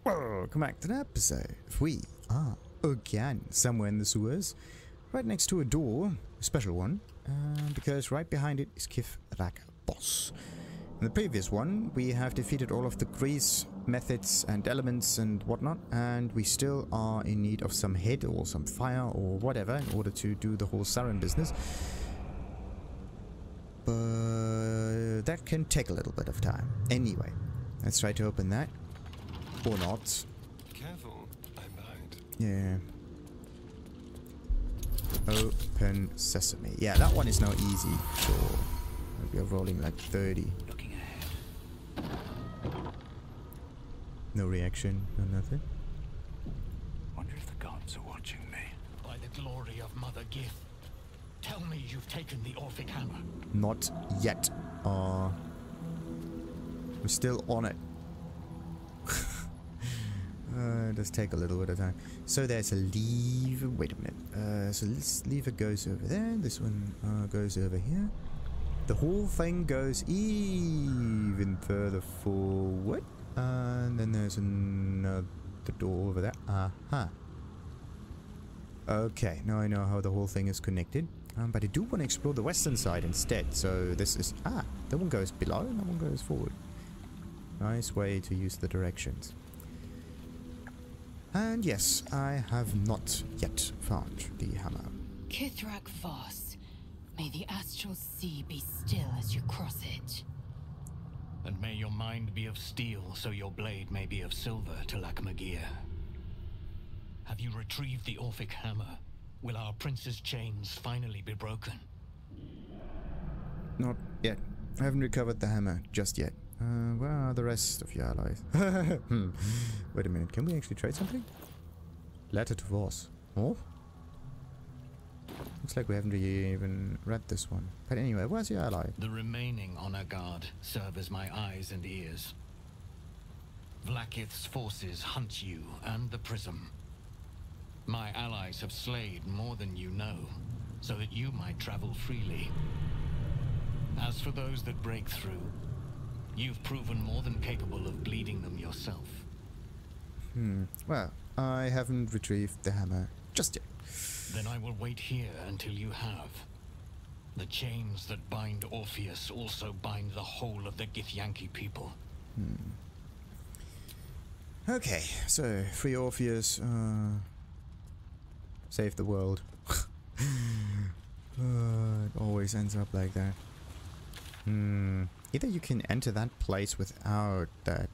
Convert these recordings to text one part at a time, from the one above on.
Welcome back to the episode. We are again somewhere in the sewers, right next to a door, a special one, because right behind it is Kith'rak Voss. In the previous one, we have defeated all of the grease methods and elements and whatnot, and we still are in need of some head or some fire or whatever in order to do the whole Sarin business. But that can take a little bit of time. Anyway, let's try to open that. Or not. Careful, I'm behind. Yeah. Open sesame. Yeah, that one is now easy. Sure. We are rolling like 30. Looking ahead. No reaction, no nothing. Wonder if the gods are watching me. By the glory of Mother Gith, tell me you've taken the Orphic Hammer. Not yet. We're still on it. It does take a little bit of time. So there's a lever. Wait a minute. So this lever goes over there. This one goes over here. The whole thing goes even further forward. And then there's another door over there. Aha. Okay, now I know how the whole thing is connected. But I do want to explore the western side instead. So this is... that one goes below and that one goes forward. Nice way to use the directions. And yes, I have not yet found the hammer. Kith'rak Voss, may the astral sea be still as you cross it. And may your mind be of steel, so your blade may be of silver, Kith'rak Magir. Have you retrieved the Orphic Hammer? Will our prince's chains finally be broken? Not yet. I haven't recovered the hammer just yet. Where are the rest of your allies? Wait a minute, can we actually trade something? Letter to Voss. Oh? Looks like we haven't really even read this one. But anyway, where's your ally? The remaining honor guard serve as my eyes and ears. Vlaakith's forces hunt you and the prism. My allies have slayed more than you know, so that you might travel freely. As for those that break through, you've proven more than capable of bleeding them yourself. Well, I haven't retrieved the hammer just yet. Then I will wait here until you have. The chains that bind Orpheus also bind the whole of the Githyanki people. Okay, so free Orpheus, save the world. It always ends up like that. Either you can enter that place without that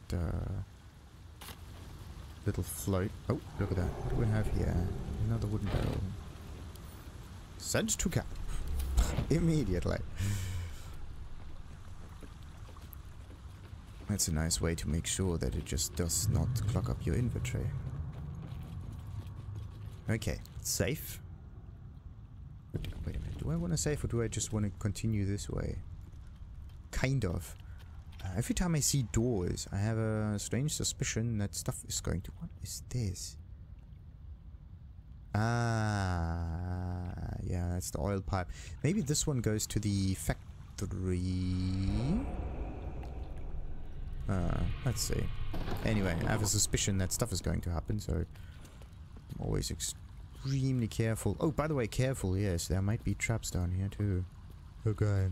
little float. Oh, look at that. What do we have here? Another wooden barrel. Send to camp. Immediately. That's a nice way to make sure that it just does not clog up your inventory. Okay, safe. Wait a minute. Do I want to save or do I just want to continue this way? Kind of. Every time I see doors, I have a strange suspicion that stuff is going to... What is this? Yeah, that's the oil pipe. Maybe this one goes to the factory. Let's see. Anyway, I have a suspicion that stuff is going to happen, so I'm always extremely careful. Oh, by the way, careful, yes, there might be traps down here too. Okay.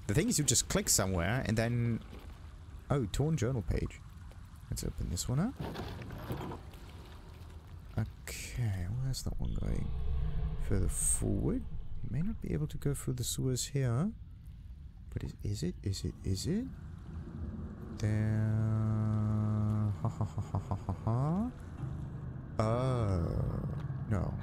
The thing is, you just click somewhere and then... Oh, torn journal page. Let's open this one up. Okay, where's that one going? Further forward. You may not be able to go through the sewers here. But is it? There... Ha ha ha ha ha ha ha. Oh. No.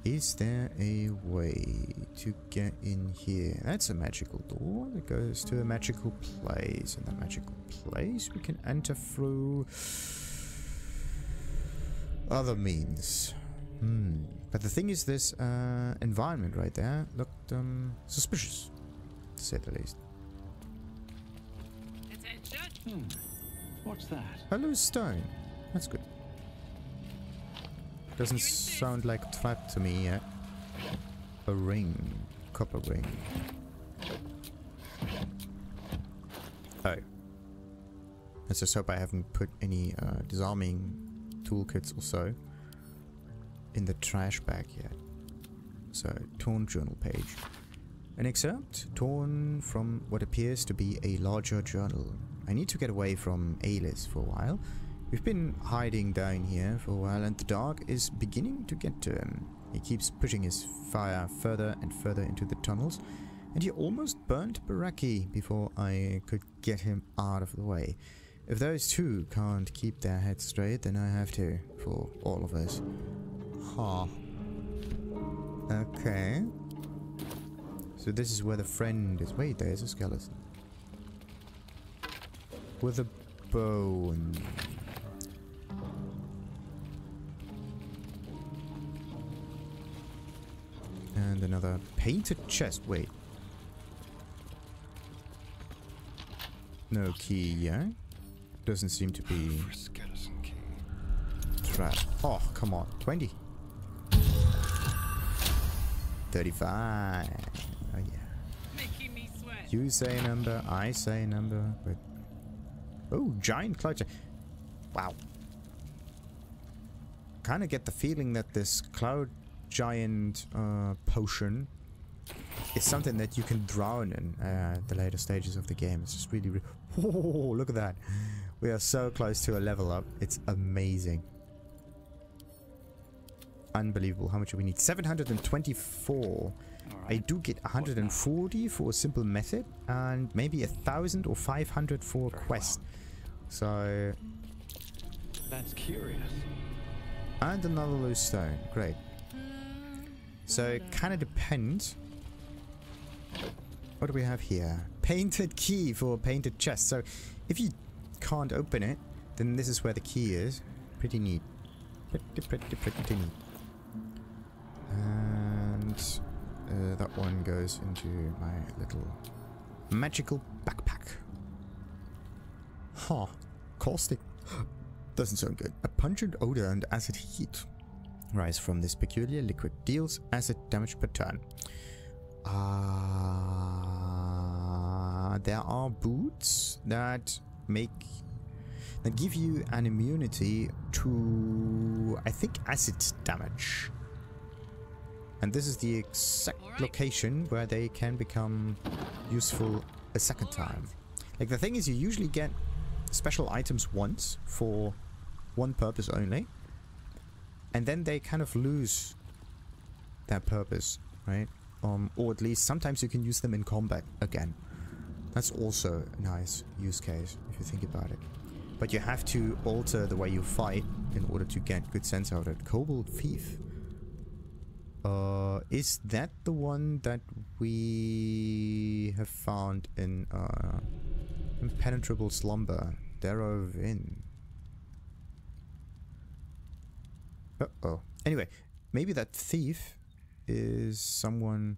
Is there a way to get in here? That's a magical door that goes to a magical place. And that magical place we can enter through other means. But the thing is, this environment right there looked suspicious, to say the least. What's that? A loose stone. That's good. Doesn't sound like a trap to me yet. A ring. copper ring. Oh. Let's just hope I haven't put any disarming toolkits or so in the trash bag yet. So, torn journal page. An excerpt torn from what appears to be a larger journal. I need to get away from Alis for a while. We've been hiding down here for a while and the dark is beginning to get to him. He keeps pushing his fire further and further into the tunnels, and he almost burnt Bareki before I could get him out of the way. If those two can't keep their heads straight, then I have to, for all of us. Huh. Okay. So this is where the friend is. Wait, there's a skeleton. With a bone. And another painted chest. Wait. No key, yeah? Doesn't seem to be... For a skeleton key. Trap. Oh, come on. 20. 35. Oh, yeah. Making me sweat. You say a number, I say a number. But... Oh, giant cloud. Wow. Kind of get the feeling that this cloud giant potion is something that you can drown in the later stages of the game. It's just really... Whoa, look at that. We are so close to a level up. It's amazing. Unbelievable. How much do we need? 724. I do get 140 for a simple method and maybe 1,000 or 500 for a quest. So... That's curious. And another loose stone. Great. So it kind of depends. What do we have here? Painted key for a painted chest. So if you can't open it, then this is where the key is. Pretty neat. Pretty neat. And that one goes into my little magical backpack. Huh. Caustic. Doesn't sound good. A pungent odor and acid heat rise from this peculiar liquid. Deals acid damage per turn. There are boots that give you an immunity to, I think, acid damage. And this is the exact location where they can become useful a second time. Like, the thing is, you usually get special items once for one purpose only, and then they kind of lose their purpose, right? Or at least sometimes you can use them in combat again. That's also a nice use case if you think about it. But you have to alter the way you fight in order to get good sense out of it. Cobalt Thief. Is that the one that we have found in Impenetrable Slumber? Therein. Uh-oh. Anyway, maybe that thief is someone,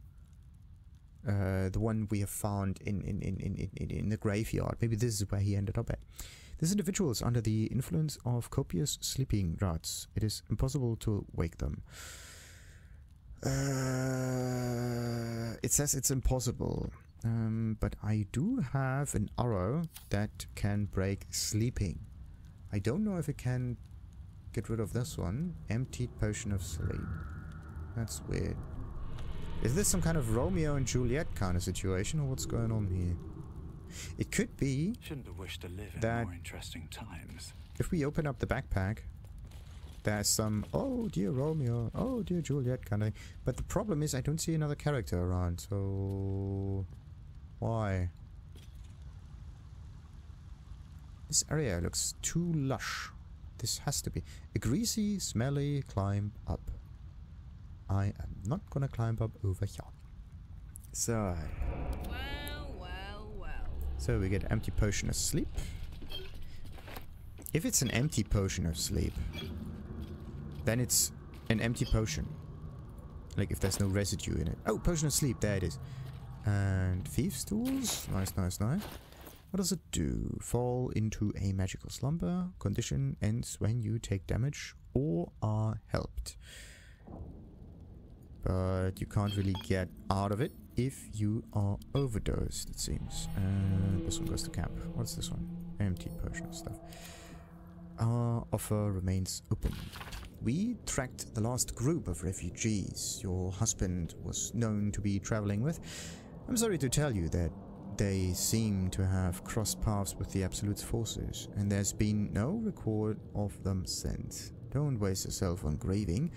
the one we have found in the graveyard. Maybe this is where he ended up at. This individual is under the influence of copious sleeping draughts. It is impossible to wake them. It says it's impossible. But I do have an arrow that can break sleeping. I don't know if it can get rid of this one. Emptied potion of sleep. That's weird. Is this some kind of Romeo and Juliet kind of situation, or what's going on here? It could be Shouldn't have wished to live in that more interesting times. if we open up the backpack, there's some, oh dear Romeo, oh dear Juliet kind of thing. But the problem is I don't see another character around, so... Why? This area looks too lush. This has to be a greasy, smelly climb up. I am not gonna climb up over here. So... So we get empty potion of sleep. If it's an empty potion of sleep, then it's an empty potion. Like if there's no residue in it. Oh, potion of sleep, there it is. And thieves' tools. Nice, nice, nice. What does it do? Fall into a magical slumber. Condition ends when you take damage or are helped. but you can't really get out of it if you are overdosed, it seems. This one goes to camp. What's this one? Empty potion of stuff. Offer remains open. We tracked the last group of refugees your husband was known to be traveling with. I'm sorry to tell you that they seem to have crossed paths with the Absolute's forces, and there's been no record of them since. Don't waste yourself on grieving.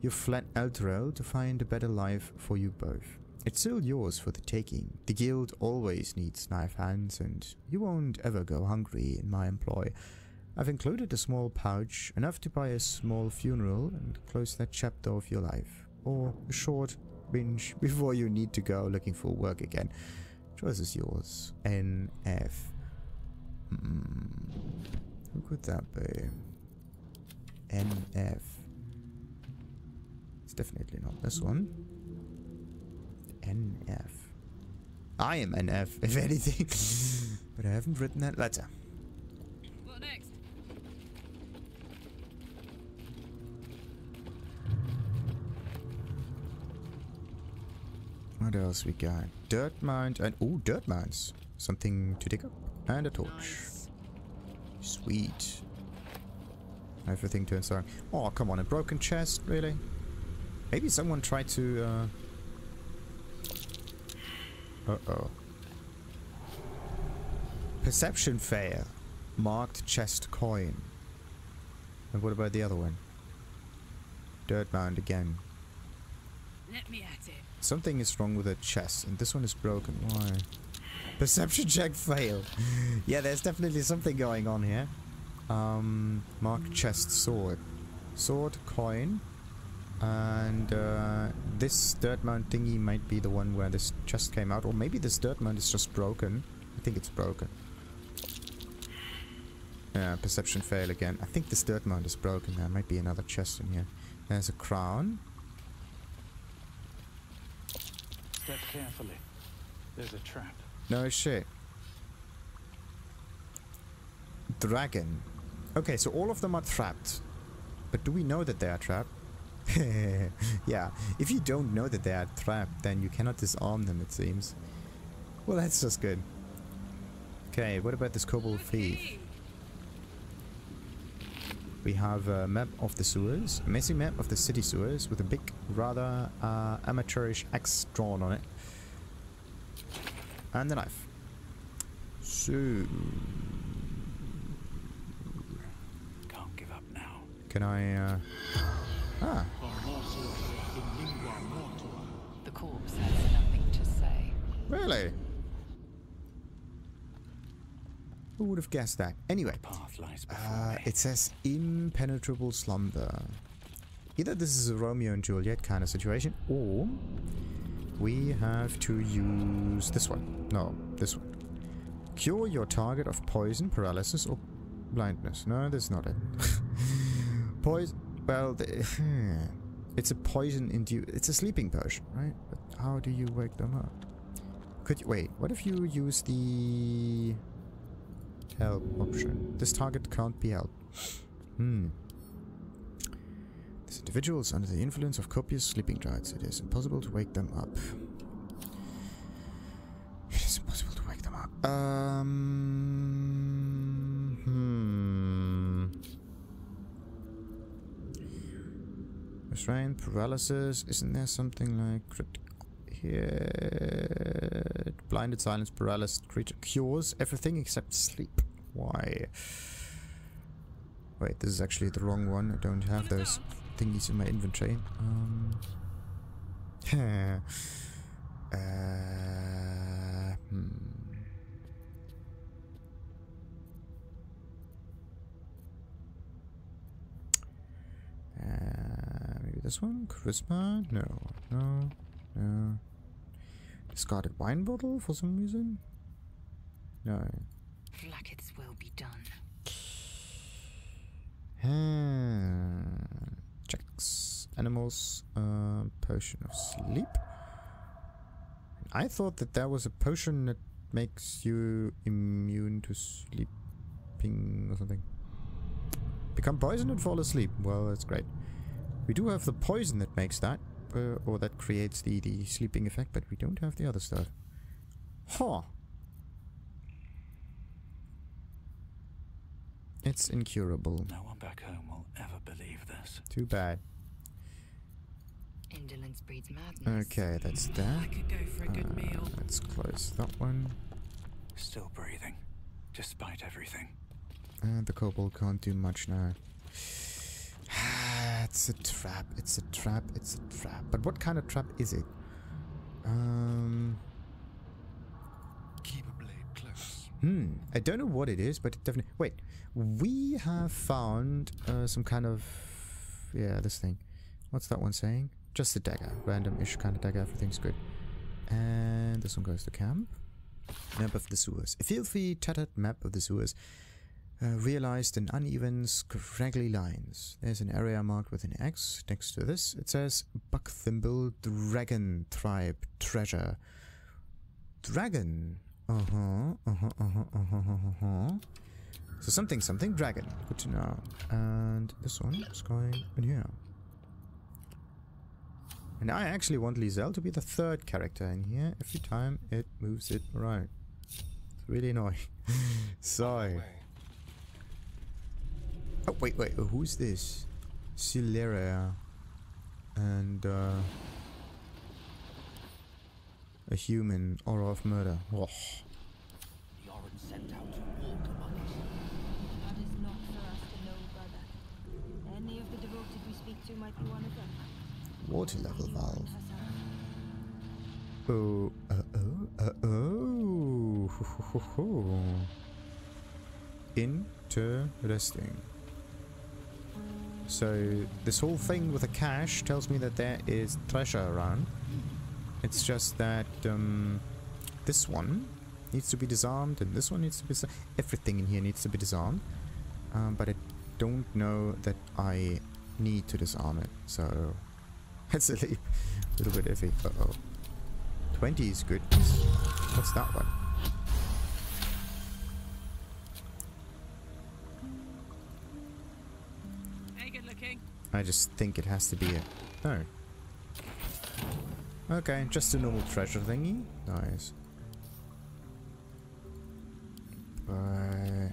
You fled Elturel to find a better life for you both. It's still yours for the taking. The guild always needs knife hands, and you won't ever go hungry in my employ. I've included a small pouch, enough to buy a small funeral and close that chapter of your life. Or a short binge before you need to go looking for work again. Choice is yours. NF. Who could that be? NF. It's definitely not this one. NF. I am NF, if anything. But I haven't written that letter. What next? What else we got? Dirt mines and... oh, dirt mines. Something to dig up. And a torch. Nice. Sweet. Everything turns on. Oh, come on. A broken chest? Really? Maybe someone tried to... Uh-oh. Perception fail. Marked chest coin. And what about the other one? Dirt mound again. Let me at it. Something is wrong with the chest, and this one is broken. Why? Perception check failed. Yeah, there's definitely something going on here. Marked chest sword. Sword, coin. And this dirt mount thingy might be the one where this chest came out. Or maybe this dirt mount is just broken. I think it's broken. Yeah, perception fail again. I think this dirt mount is broken. There might be another chest in here. There's a crown. Step carefully. There's a trap. No shit. Dragon. Okay, so all of them are trapped. But do we know that they are trapped? Yeah, if you don't know that they are trapped, then you cannot disarm them, it seems. Well, that's just good. Okay, what about this kobold thief? We have a map of the sewers, a messy map of the city sewers with a big, rather amateurish axe drawn on it. And the knife. So... can't give up now. Can I, Ah. The corpse has nothing to say. Really? Who would have guessed that? Anyway, Path lies before me. it says impenetrable slumber. Either this is a Romeo and Juliet kind of situation, or we have to use this one. No, this one. Cure your target of poison, paralysis, or blindness. No, that's not it. Poison. Well, it's a poison induced. It's a sleeping potion, right? But how do you wake them up? Could you wait? What if you use the help option? This target can't be helped. This individual is under the influence of copious sleeping drugs. It is impossible to wake them up. It is impossible to wake them up. Restraint, paralysis. Isn't there something like critical here? Blinded, silence, paralysis, creature cures everything except sleep. Why? Wait, this is actually the wrong one. I don't have those thingies in my inventory. Maybe this one? Charisma? No. No. No. Discarded wine bottle for some reason? No. Blackets will be done. Checks. Animals. Potion of sleep. I thought that there was a potion that makes you immune to sleeping or something. Become poisoned and fall asleep. Well, that's great. We do have the poison that makes that. or that creates the sleeping effect, but we don't have the other stuff. Huh. It's incurable. No one back home will ever believe this. Too bad. Indolence breeds madness. Okay, that's that. I could go for a good meal. Let's close that one. Still breathing, despite everything. And the kobold can't do much now. It's a trap, it's a trap, it's a trap. But what kind of trap is it? Keep a blade close. I don't know what it is, but it definitely... Wait, we have found some kind of... Yeah, this thing. What's that one saying? Just a dagger. Random-ish kind of dagger, everything's good. And this one goes to camp. Map of the sewers. A filthy, tattered map of the sewers. Realized in uneven, scraggly lines. There's an area marked with an X. Next to this, it says Buckthimble Dragon Tribe Treasure. Dragon. So something dragon. Good to know. And this one is going in here. And I actually want Lizelle to be the third character in here. Every time it moves it around. It's really annoying. Sorry. Oh, wait, who's this? Sileria. And, a human, aura of murder. Oh. The Oran sent out to walk among us. That is not for us to know, brother. Any of the devoted we speak to might be one of them. Water level Anyone valve. herself. Interesting. So this whole thing with the cache tells me that there is treasure around. It's just that this one needs to be disarmed and this one needs to be disarmed. Everything in here needs to be disarmed. But I don't know that I need to disarm it. So it's a little bit iffy. Uh-oh. 20 is good. What's that one? Hey, good looking. I just think it has to be a... Oh. Okay, just a normal treasure thingy. Nice. But...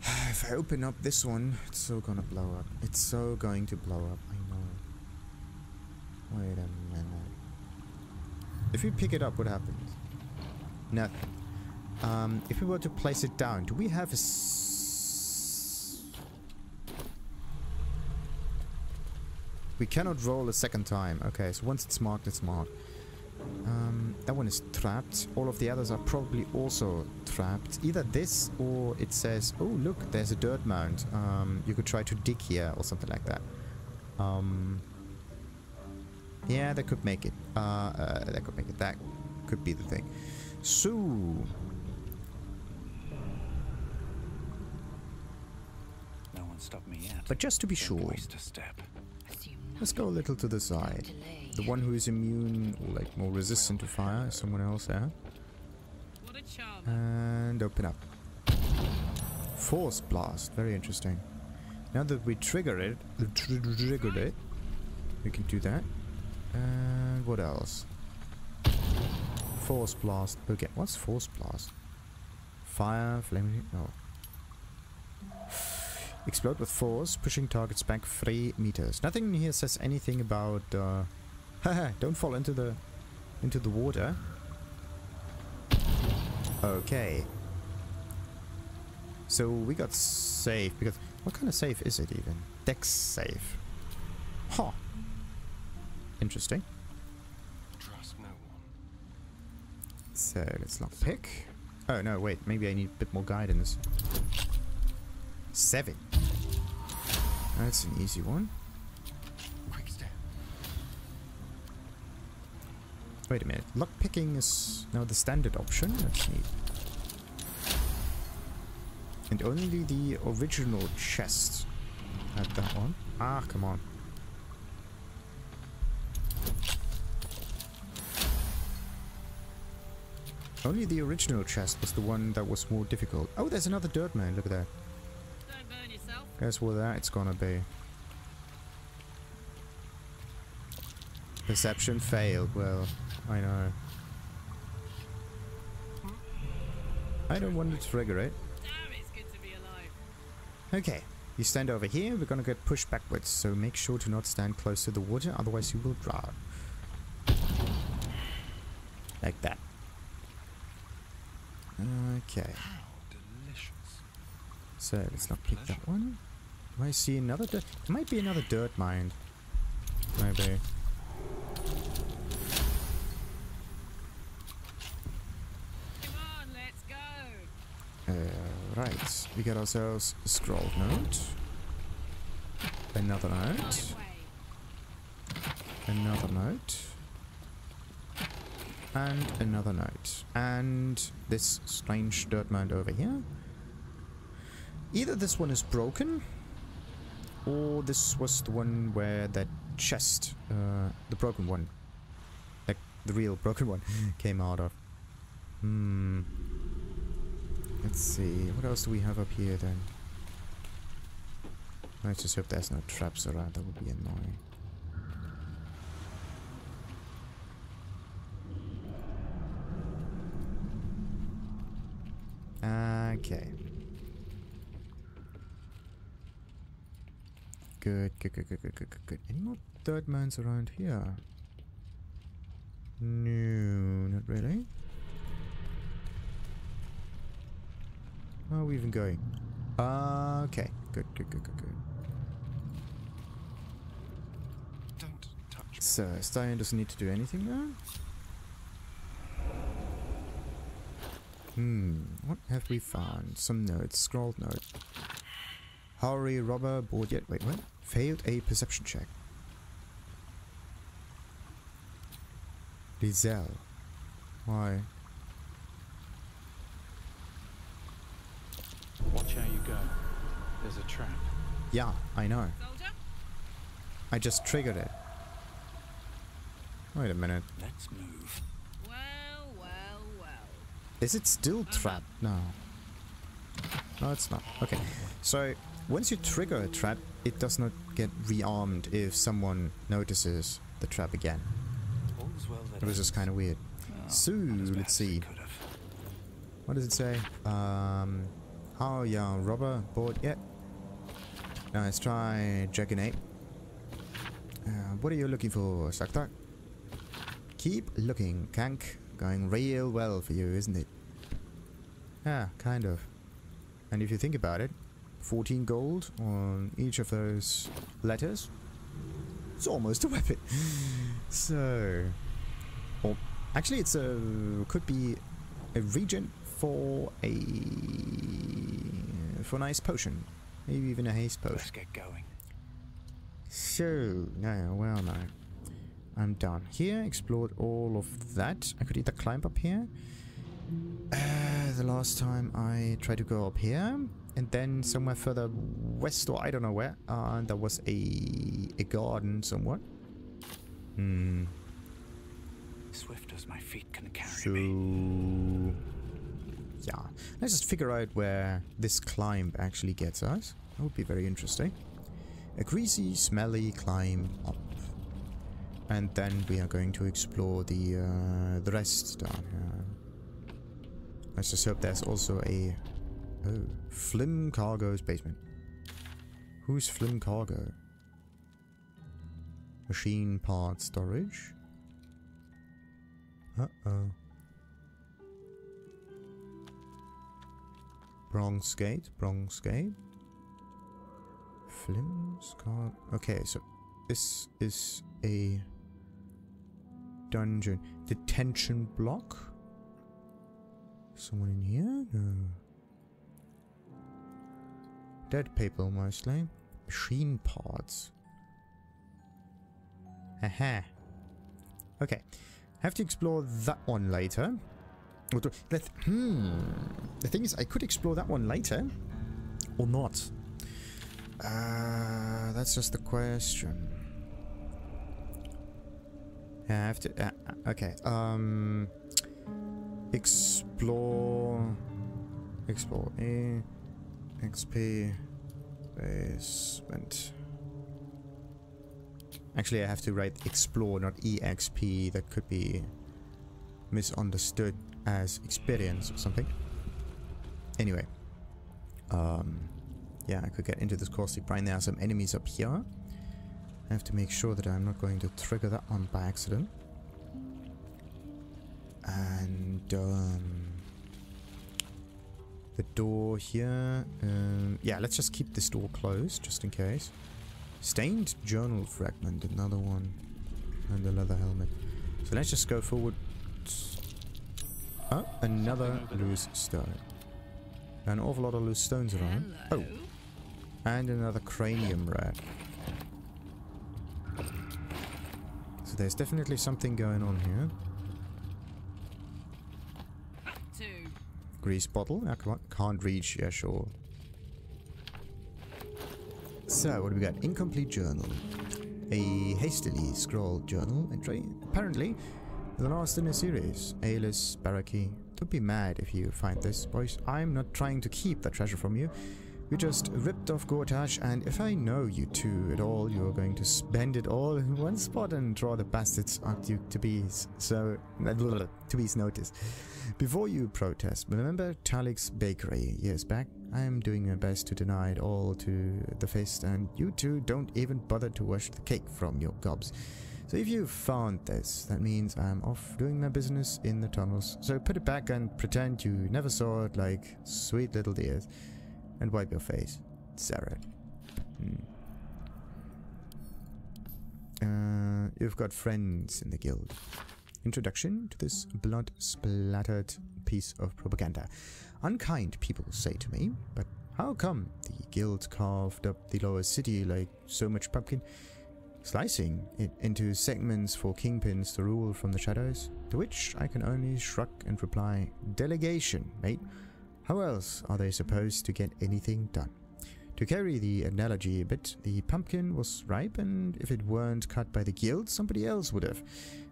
if I open up this one, it's so gonna blow up. It's so going to blow up, I know. Wait a minute. If we pick it up, what happens? Nothing. If we were to place it down, do we have a... We cannot roll a second time. Okay, so once it's marked, it's marked. That one is trapped. All of the others are probably also trapped. Either this or it says, oh look, there's a dirt mound. You could try to dig here or something like that. Yeah, that could make it. That could make it. That could be the thing. So... No one stopped me yet. But just to be Don't sure, waste a step. let's go a little to the side. The one who is immune or like more resistant to fire is someone else there. What a charm. And open up. Force blast. Very interesting. Now that we triggered it, we can do that. And what else? Force blast. Okay, what's force blast? Fire, flame. No. Explode with force, pushing targets back 3 meters. Nothing here says anything about. Haha! Don't fall into the water. Okay. So we got safe because what kind of safe is it even? Dex safe. Huh. Interesting. Trust no one. So let's lockpick. Oh no, wait. Maybe I need a bit more guidance. 7. That's an easy one. Quick step. Wait a minute. Lockpicking is now the standard option. That's neat. And only the original chest had that one. Ah, come on. Only the original chest was the one that was more difficult. Oh, there's another dirt man. Look at that. Don't burn yourself. Guess what that it's gonna be. Perception failed. Well, I know. I don't want to trigger it. Damn, it's good to be alive. Okay, you stand over here. We're gonna get pushed backwards, so make sure to not stand close to the water, otherwise you will drown. Like that. Okay. How delicious. So let's not pick that one. Do I see another dirt? There might be another dirt mine. Maybe. Come on, let's go. Right. We got ourselves a scroll note. Another note. Another note. And another note. And this strange dirt mound over here. Either this one is broken, or this was the one where that chest, the broken one, like the real broken one, came out of. Let's see, what else do we have up here then? Let's just hope there's no traps around, that would be annoying. Okay. Good. Any more dirt mines around here? No, not really. How are we even going? Okay. Good. Don't touch me. So, Stian doesn't need to do anything now? What have we found? Some notes. Scrolled note. Hurry, robber, bored yet. Wait, what? Failed a perception check. Lizelle. Why? Watch how you go. There's a trap. Yeah, I know. Soldier? I just triggered it. Wait a minute. Let's move. Well. Is it still trapped? No. No, it's not. Okay. So, once you trigger a trap, it does not get rearmed if someone notices the trap again. All's well that It was just kind of weird. So, let's see. What does it say? How young robber bored yet? Now let's try Carcanet. What are you looking for, Saktak? Keep looking, Kank. Going real well for you, isn't it? Yeah, kind of. And if you think about it, 14 gold on each of those letters, it's almost a weapon. So, or actually, it's a could be a regent for a nice potion, maybe even a haste potion. Let's get going. So no, well no, I'm done here. Explored all of that. I could either climb up here. The last time I tried to go up here, and then somewhere further west, or I don't know where, there was a garden somewhat. Swift as my feet can carry So me. yeah, let's just figure out where this climb actually gets us. That would be very interesting. A greasy, smelly climb up, and then we are going to explore the rest down here. Let's just hope there's also a Flymm Cargo's basement. Who's Flymm Cargo? Machine part storage. Uh-oh. Bronze Gate. Flymm's car. Okay, so this is a dungeon. Detention block? Someone in here? No. Dead people mostly. Machine parts. Aha. Okay. Have to explore that one later. The thing is, I could explore that one later. Or not. That's just the question. I have to... okay. Explore... A... XP... Basement... Actually, I have to write explore, not EXP. That could be misunderstood as experience or something. Anyway. Yeah, I could get into this caustic brine. There are some enemies up here. I have to make sure that I'm not going to trigger that one by accident. And the door here. Yeah, let's just keep this door closed just in case. Stained journal fragment, another one, and the leather helmet. So let's just go forward. Oh, another loose stone. An awful lot of loose stones around. Oh, and another cranium rat. So there's definitely something going on here. Grease bottle. I can't reach. Yeah, sure. So, what do we got? Incomplete journal. A hastily scrawled journal entry. Apparently, the last in a series. Voiceless Bareki. Don't be mad if you find this, boys. I'm not trying to keep the treasure from you. We just ripped off Gortash, and if I know you two at all, you're going to spend it all in one spot and draw the bastards Archduke to be's notice. Before you protest, remember Talik's bakery years back? I am doing my best to deny it all to the fist, and you two don't even bother to wash the cake from your gobs. So if you found this, that means I'm off doing my business in the tunnels. So put it back and pretend you never saw it like sweet little dears. And wipe your face. Sarin. You've got friends in the guild. Introduction to this blood-splattered piece of propaganda. Unkind people say to me, but how come the guild carved up the lower city like so much pumpkin? Slicing it into segments for kingpins to rule from the shadows? To which I can only shrug and reply, delegation, mate. How else are they supposed to get anything done? To carry the analogy a bit, the pumpkin was ripe, and if it weren't cut by the guild, somebody else would have.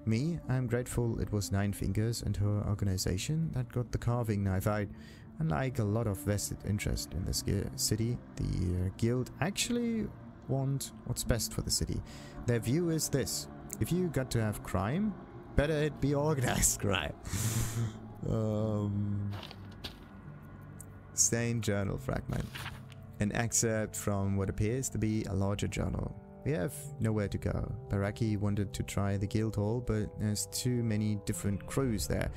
Me, I'm grateful it was Nine Fingers and her organization that got the carving knife out. Unlike a lot of vested interest in this city, the guild actually want what's best for the city. Their view is this: if you got to have crime, better it be organized crime. Stained journal fragment. An excerpt from what appears to be a larger journal. We have nowhere to go. Bareki wanted to try the guild hall, but there's too many different crews there.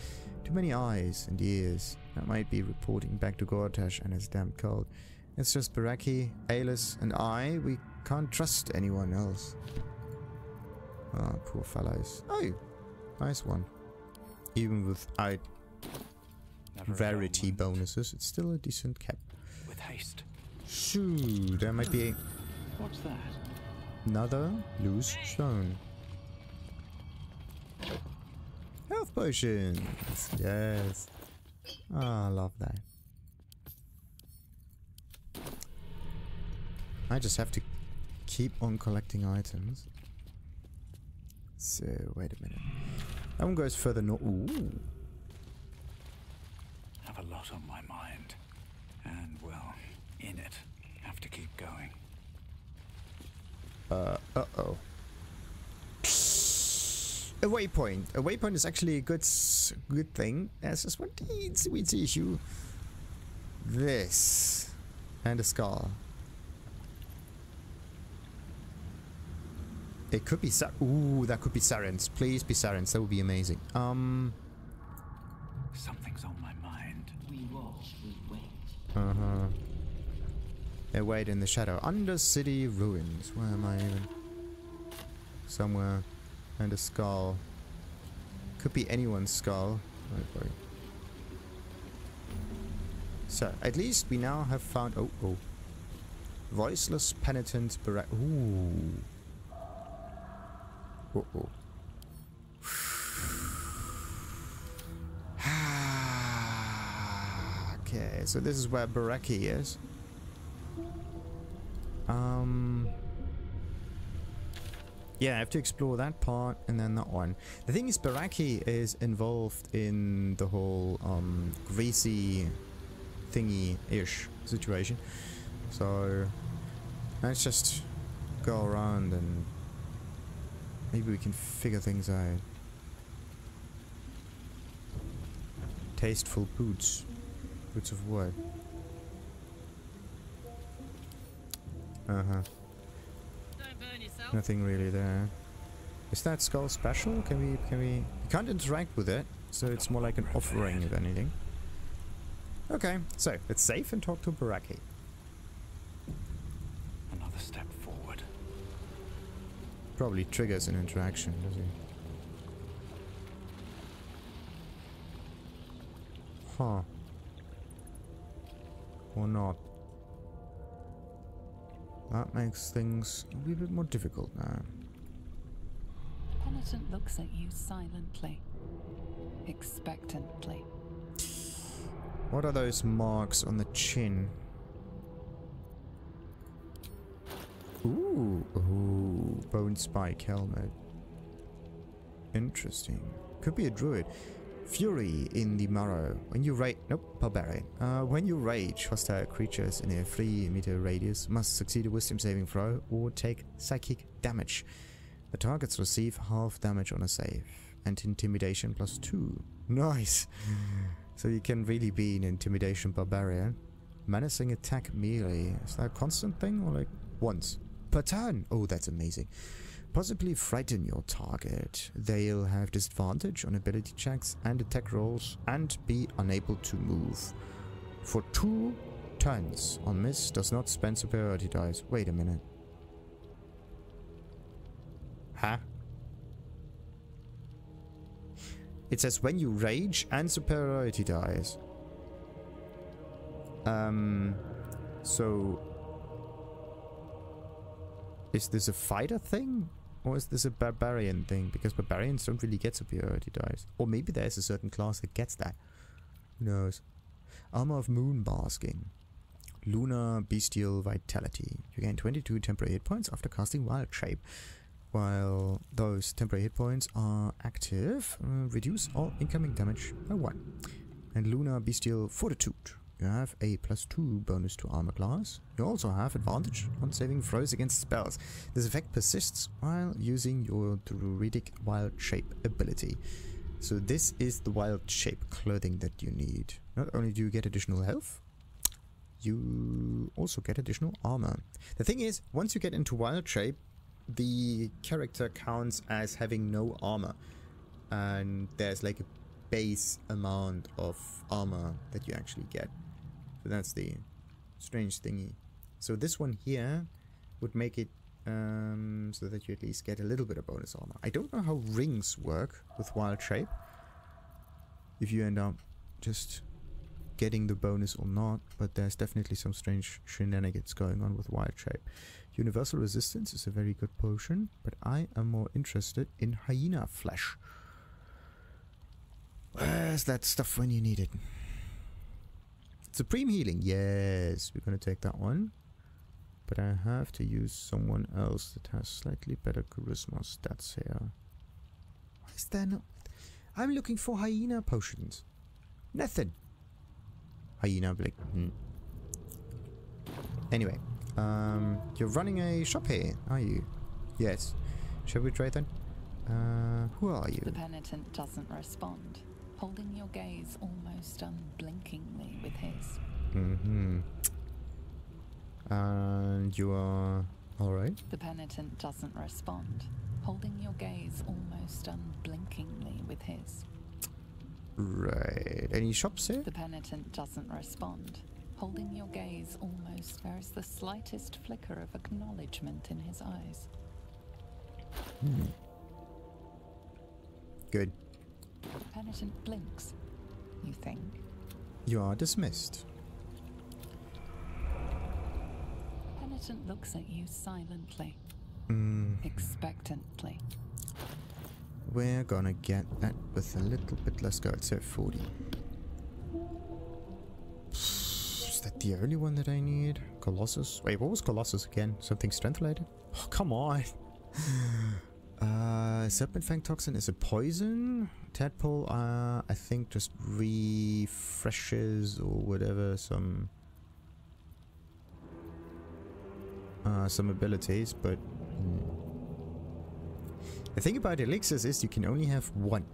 Too many eyes and ears. That might be reporting back to Gortash and his damn cult. It's just Bareki, Voiceless, and I. We can't trust anyone else. Oh, poor fellows. Oh, nice one. Even without rarity bonuses, it's still a decent cap. With haste. Shoo, there might be What's that? another loose stone. Health potions. Yes. Ah, I love that. I just have to keep on collecting items. So, wait a minute. That one goes further north. Ooh. Have a lot on my mind. And, well, in it. Have to keep going. Uh-oh. A waypoint. A waypoint is actually a good thing. There's just one teensy issue. This. And a skull. It could be ooh, that could be Sarin's. Please be Sarin's. That would be amazing. Something's on my mind. We watch, we wait. Uh-huh. They wait in the shadow. Undercity ruins. Where am I even? Somewhere. And a skull. Could be anyone's skull. Oh, boy. So, at least we now have found... Oh. Voiceless Penitent Bareki. Ooh. Uh-oh. Okay, so this is where Bareki is. Yeah, I have to explore that part and then that one. The thing is, Bareki is involved in the whole greasy thingy-ish situation. So let's just go around and Maybe we can figure things out. Tasteful boots. Boots of what? Don't burn yourself. Nothing really there. Is that skull special? Can we... We can't interact with it, so it's more like an offering, if anything. Okay, so let's save and talk to Bareki. Another step forward. Probably triggers an interaction, does he? Huh. Or not. That makes things a wee bit more difficult now. Penitent looks at you silently, expectantly. What are those marks on the chin? Ooh, ooh, Bonespike helmet. Interesting. Could be a druid. Fury in the marrow. When you rage... Nope, barbarian. When you rage, hostile creatures in a 3-meter radius must succeed a wisdom saving throw or take psychic damage. The targets receive half damage on a save. And intimidation +2. Nice! So you can really be an intimidation barbarian. Menacing attack melee. Is that a constant thing or like once per turn? Oh, that's amazing. Possibly frighten your target. They'll have disadvantage on ability checks and attack rolls and be unable to move. For 2 turns. On miss, does not spend superiority dice. Wait a minute. Huh? It says when you rage and superiority dies. So... Is this a fighter thing? Or is this a barbarian thing? Because barbarians don't really get superiority dice. Or maybe there's a certain class that gets that. Who knows? Armour of Moonbasking. Lunar Bestial Vitality. You gain 22 temporary hit points after casting Wild Shape. While those temporary hit points are active, reduce all incoming damage by 1. And Lunar Bestial Fortitude. You have a +2 bonus to armor class. You also have advantage on saving throws against spells. This effect persists while using your druidic Wild Shape ability. So this is the Wild Shape clothing that you need. Not only do you get additional health, you also get additional armor. The thing is, once you get into Wild Shape, the character counts as having no armor. And there's like a base amount of armor that you actually get. So that's the strange thingy. So this one here would make it so that you at least get a little bit of bonus armor. I don't know how rings work with Wild Shape. If you end up just getting the bonus or not, but there's definitely some strange shenanigans going on with Wild Shape. Universal Resistance is a very good potion, but I am more interested in Hyena Flesh. Where's that stuff when you need it? Supreme Healing, yes, we're gonna take that one. But I have to use someone else that has slightly better charisma stats here. Why is there no... I'm looking for hyena potions. Nothing. Hyena Blake. Anyway, you're running a shop here, are you? Yes. Shall we try then? Who are you? The penitent doesn't respond, holding your gaze almost unblinkingly with his. And you are alright? The penitent doesn't respond, holding your gaze almost unblinkingly with his. Right. Any shops here? The penitent doesn't respond, holding your gaze almost. There is the slightest flicker of acknowledgement in his eyes. Good. The penitent blinks, you think. You are dismissed. The penitent looks at you silently, expectantly. We're gonna get that with a little bit less go. It's at 40. Is that the only one that I need? Colossus? Wait, what was Colossus again? Something strength related? Oh, come on. Serpent Fang Toxin is a poison. Tadpole, I think just refreshes or whatever some abilities, but The thing about elixirs is you can only have one,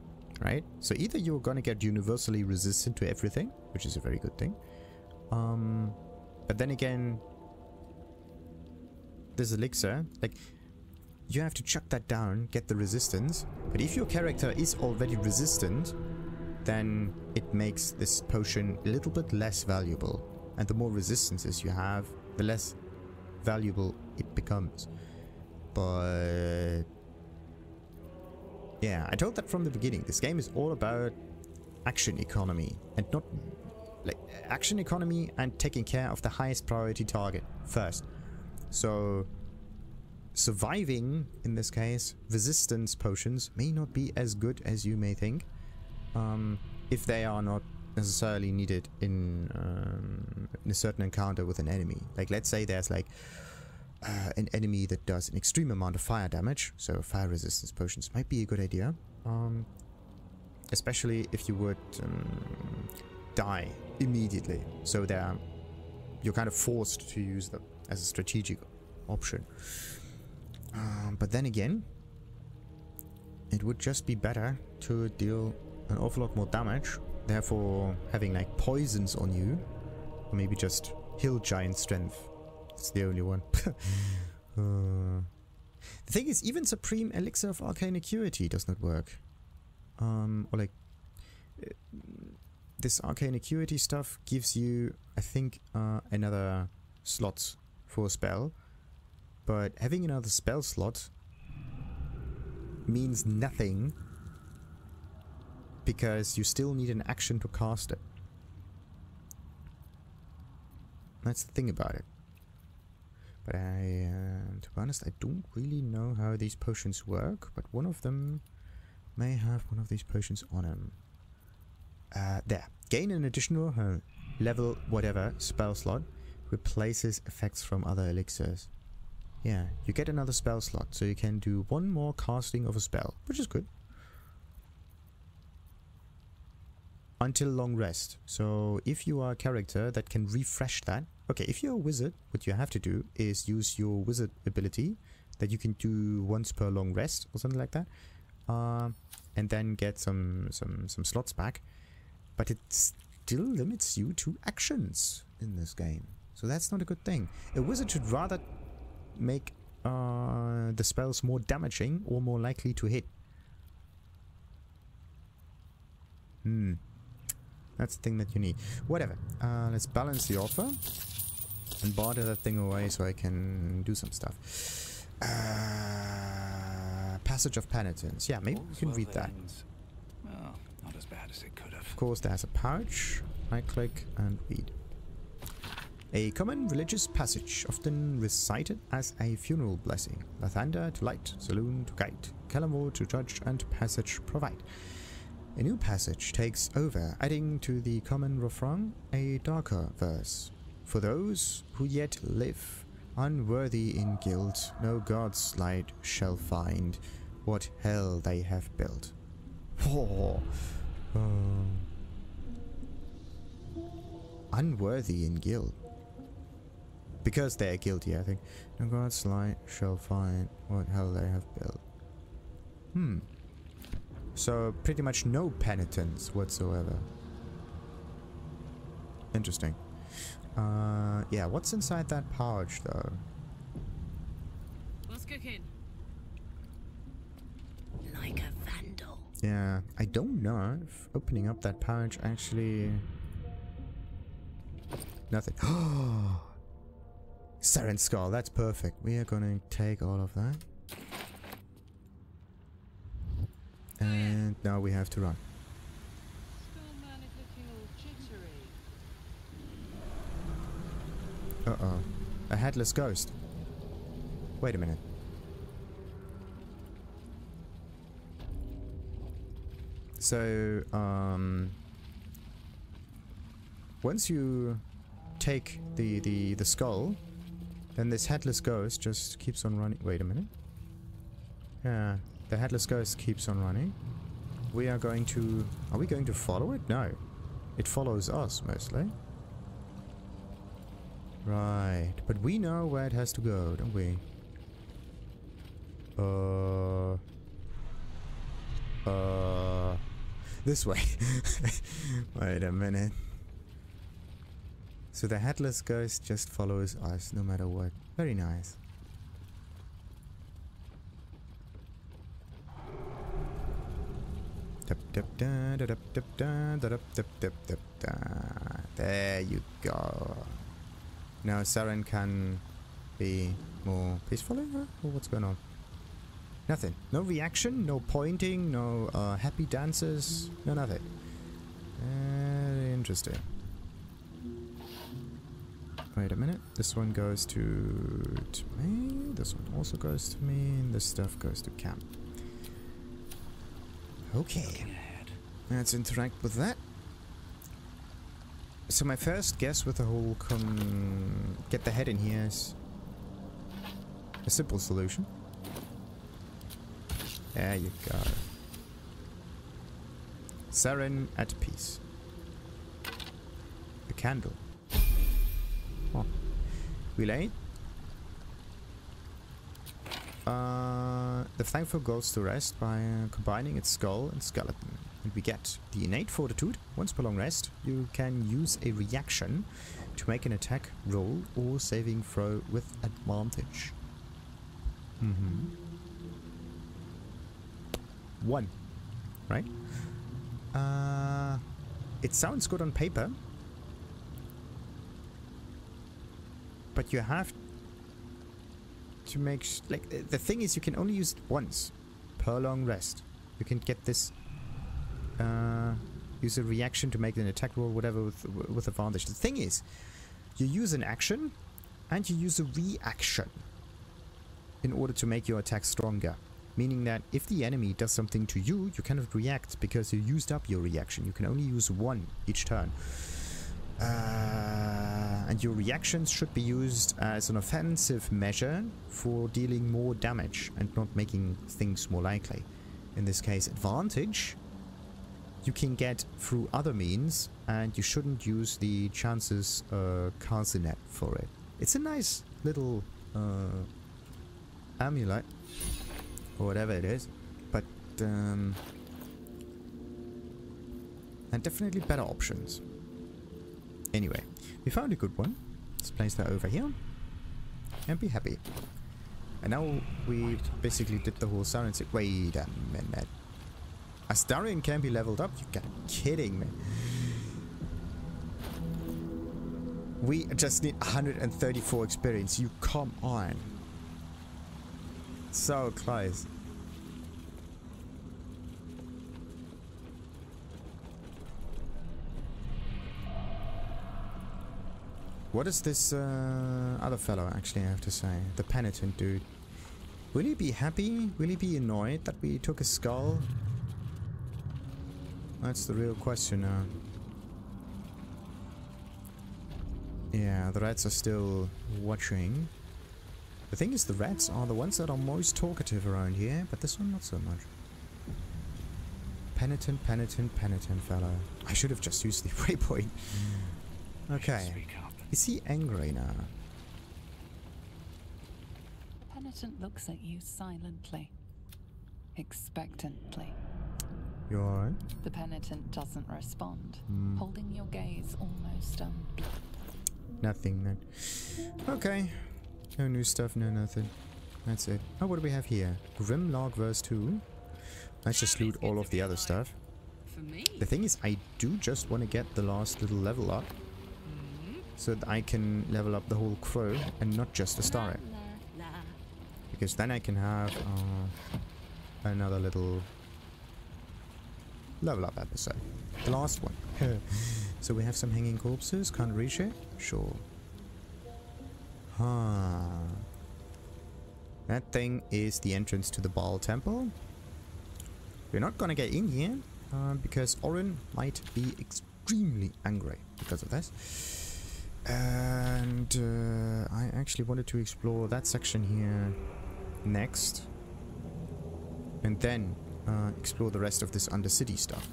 right? So either you're gonna get universally resistant to everything, which is a very good thing. But then again, this elixir, like, you have to chuck that down, get the resistance. But if your character is already resistant, then it makes this potion a little bit less valuable. And the more resistances you have, the less valuable it becomes. But yeah, I told that from the beginning. This game is all about action economy, and not like action economy and taking care of the highest priority target first. So surviving, in this case, resistance potions may not be as good as you may think, if they are not necessarily needed in a certain encounter with an enemy. Like, let's say there's like an enemy that does an extreme amount of fire damage, so fire resistance potions might be a good idea, especially if you would die immediately. So you're kind of forced to use them as a strategic option. But then again, it would just be better to deal an awful lot more damage, therefore having like poisons on you, or maybe just hill giant strength. It's the only one. The thing is, even Supreme Elixir of Arcane Acuity does not work. Or like, this Arcane Acuity stuff gives you, I think, another slot for a spell. But having another spell slot means nothing, because you still need an action to cast it. That's the thing about it. But to be honest, I don't really know how these potions work, but one of them may have one of these potions on him. There. Gain an additional level whatever spell slot. Replaces effects from other elixirs. Yeah, you get another spell slot, so you can do one more casting of a spell, which is good. Until long rest. So if you are a character that can refresh that. Okay, if you're a wizard, what you have to do is use your wizard ability that you can do once per long rest or something like that, and then get some slots back. But it still limits you to actions in this game, so that's not a good thing. A wizard should rather make the spells more damaging or more likely to hit. That's the thing that you need. Whatever. Let's balance the offer and barter that thing away so I can do some stuff. Passage of Penitence. Yeah, maybe we can read that. Well, not as bad as it could have. Of course, there's a pouch. Right click and read. A common religious passage, often recited as a funeral blessing. Lathander to light, Saloon to guide, Calamore to judge, and passage provide. A new passage takes over, adding to the common refrain a darker verse. For those who yet live, unworthy in guilt, no god's light shall find what hell they have built. Unworthy in guilt. Because they are guilty, I think. No god's light shall find what hell they have built. So, pretty much no penitence whatsoever. Interesting. Yeah, what's inside that pouch, though? What's cooking? Like a vandal. Yeah, I don't know if opening up that pouch actually... Nothing. Sarin skull, that's perfect. We are gonna take all of that. And now we have to run. Skullman is looking all jittery. Uh-oh. A headless ghost. Wait a minute. So, once you take the skull, then this headless ghost just keeps on running. Wait a minute. Yeah. The headless ghost keeps on running. We are going to... Are we going to follow it? No. It follows us, mostly. Right. But we know where it has to go, don't we? This way. Wait a minute. So the headless ghost just follows us no matter what. Very nice. There you go. Now Sarin can be more peaceful, or what's going on? Nothing. No reaction, no pointing, no happy dances, no nothing. Very interesting. Wait a minute. This one goes to me. This one also goes to me. And this stuff goes to camp. Okay. Let's interact with that. So my first guess with the whole get the head in here is a simple solution. There you go. Sarin at peace. A candle. Oh. Relay. The thankful goes to rest by combining its skull and skeleton. And we get the innate fortitude. Once per long rest, you can use a reaction to make an attack roll or saving throw with advantage. One. Right? It sounds good on paper. But you have to make... the thing is, you can only use it once per long rest. You can get this... use a reaction to make an attack roll, whatever, with advantage. The thing is, you use an action and you use a reaction in order to make your attack stronger. Meaning that if the enemy does something to you, you cannot react because you used up your reaction. You can only use one each turn. And your reactions should be used as an offensive measure for dealing more damage and not making things more likely. In this case, advantage you can get through other means, and you shouldn't use the chances Carcanet for it. It's a nice little amulet, or whatever it is, but and definitely better options. Anyway, we found a good one. Let's place that over here and be happy. And now we basically did the whole Sarin. Wait a minute. A Sarin can be leveled up? You gotta be kidding me. We just need 134 experience. You come on. So close. What is this other fellow actually have to say? The penitent dude. Will he be happy? Will he be annoyed that we took his skull? That's the real question now. Yeah, the rats are still watching. The thing is, the rats are the ones that are most talkative around here, but this one not so much. Penitent fellow. I should have just used the waypoint. Okay. Is he angry now? The penitent looks at you silently, expectantly. You alright? The penitent doesn't respond, holding your gaze almost Nothing then. Okay. No new stuff, no nothing. That's it. Oh, what do we have here? Grimlark Verse 2. Let's just loot all of the other stuff. The thing is, I do just want to get the last little level up, so that I can level up the whole crew and not just the star. Because then I can have another little level up episode. The last one. So we have some hanging corpses. Can't reach it? Sure. That thing is the entrance to the Baal temple. We're not gonna get in here because Orin might be extremely angry because of this. And I actually wanted to explore that section here next, and then explore the rest of this Undercity stuff.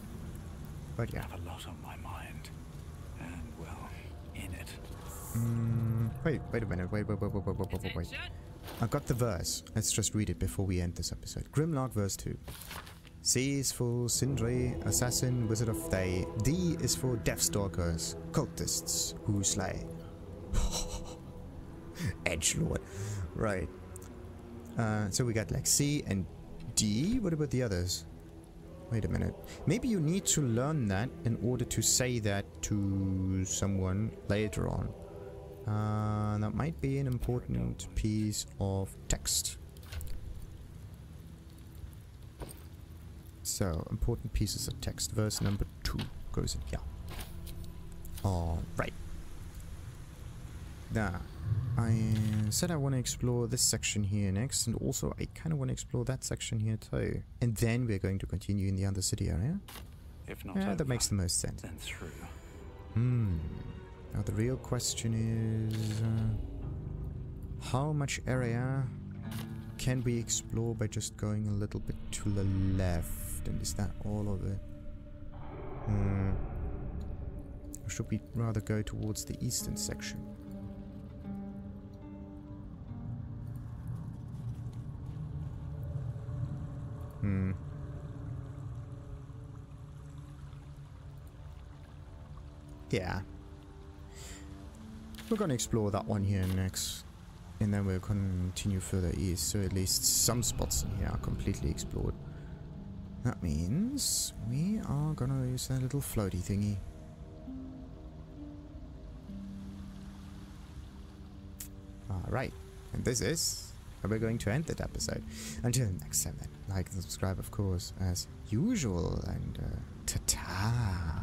But yeah. I have a lot on my mind, and well, in it. Wait a minute. Wait. I got the verse. Let's just read it before we end this episode. Grimlark Verse 2. C is for Sindri, Assassin, Wizard of Thay. D is for Deathstalkers, Cultists who slay. Edgelord. Right. So we got like C and D. What about the others? Wait a minute. Maybe you need to learn that in order to say that to someone later on. That might be an important piece of text. So, important pieces of text. Verse number 2 goes in here. Alright. Now, I said I want to explore this section here next, and also I kind of want to explore that section here too. And then we're going to continue in the Undercity area. If not Yeah, over, that makes the most sense. then through. Now the real question is, how much area can we explore by just going a little bit to the left? And is that all of it? Or should we rather go towards the eastern section? Yeah. We're gonna explore that one here next. And then we'll continue further east, so at least some spots in here are completely explored. That means we are gonna use that little floaty thingy. Alright, and this is how we're going to end that episode. Until next time then, like and subscribe of course, as usual, and ta-ta!